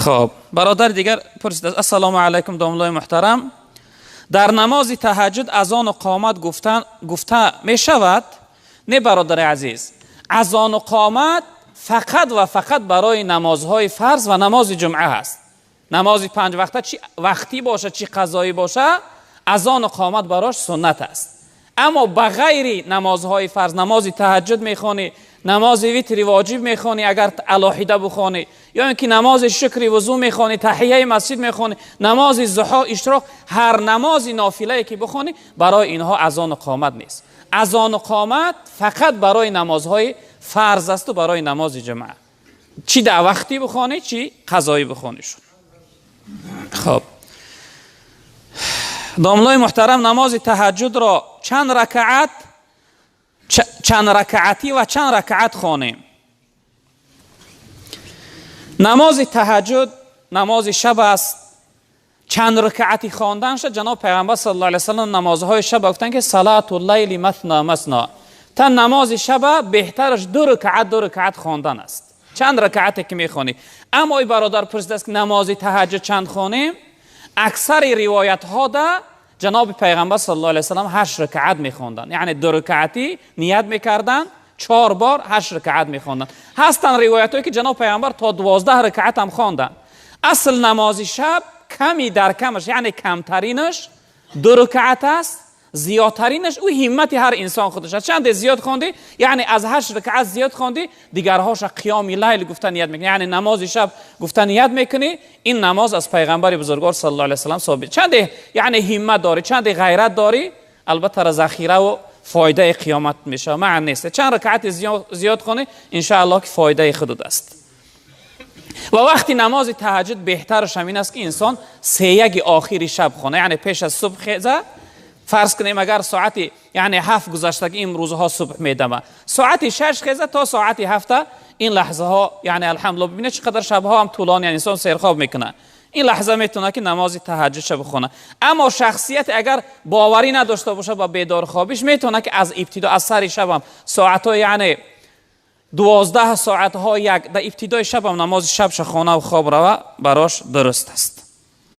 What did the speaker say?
خب برادر دیگر پرسید: السلام علیکم داملای محترم، در نماز تهجد اذان و قامت گفته می شود؟ نه برادر عزیز، اذان و قامت فقط و فقط برای نمازهای فرض و نماز جمعه هست. نماز 5 وقته چی وقتی باشه چی قضایی باشه، اذان و قامت براش سنت است. اما بغیر نمازهای فرض، نماز تهجد میخوانی، نماز ویتر واجب میخوانی اگر الهیده بخوانی، یا اینکه نماز شکر وضو میخوانی، تحیه مسجد میخوانی، نماز ضحی اشراق، هر نماز نافله که بخوانی، برای اینها اذان و قامت نیست. اذان و قامت فقط برای نمازهای فرض است و برای نماز جمعه، چی در وقتی بخوانی چی قضایی بخوانی شد. خب داملای محترم، نماز تهجد را چند رکعتی و چند رکعت خوانیم؟ نماز تهجد نماز شب است. چند رکعتی خواندن شد، جناب پیغمبر صلی الله علیه و سلم نمازهای شب گفتن که صلات اللیل مثنا مثنا، تا نماز شب بهترش 2 رکعت خواندن است. چند رکعتی که میخوانی. اما ای برادر پرسیده است که نماز تهجد چند خوانیم؟ اکثر روایت ها ده جناب پیغمبر صلی الله علیه و سلم 8 رکعت میخوندن، یعنی 2 رکعتی نیت میکردن، 4 بار 8 رکعت میخوندن. هستن روایت هایی که جناب پیغمبر تا 12 رکعت هم خواندن. اصل نماز شب کمی در کمش، یعنی کمترینش 2 رکعت است، زیادترینش او همت هر انسان خودش است. چند زیاد خواندی یعنی از 8 رکعت زیاد خواندی، دیگرهاش قیام لیل گفتن نیت میکنی، یعنی نماز شب گفتن نیت میکنی. این نماز از پیغمبر بزرگوار صلی الله علیه و سلم ثابت. چند یعنی همت داری، چند غیرت داری، البته ذخیره و فایده قیامت میشه معنی نیست. چند رکعت زیاد خونی ان شاء الله که فایده خود است. و وقتی نماز تهجد بهترش همین است که انسان 3 آخری شب خونه، یعنی پیش از صبح خیزه. فرض کنیم اگر ساعتی یعنی 7 گذشته، این روزها صبح میدمه، ساعتی 6 خیزه تا ساعتی 7، این لحظه ها یعنی الحمدلله ببینید چقدر شبها هم طولانی، یعنی انسان سیرخواب میکنه. این لحظه میتونه که نماز تهجد شب بخونه. اما شخصیت اگر باوری نداشته باشه با بیدار خوابیش، میتونه که از ابتدا از سر شب هم ساعت ها یعنی 12 ساعت ها یک در ابتدای شب هم نماز شب خانه و خواب روه براش درست است.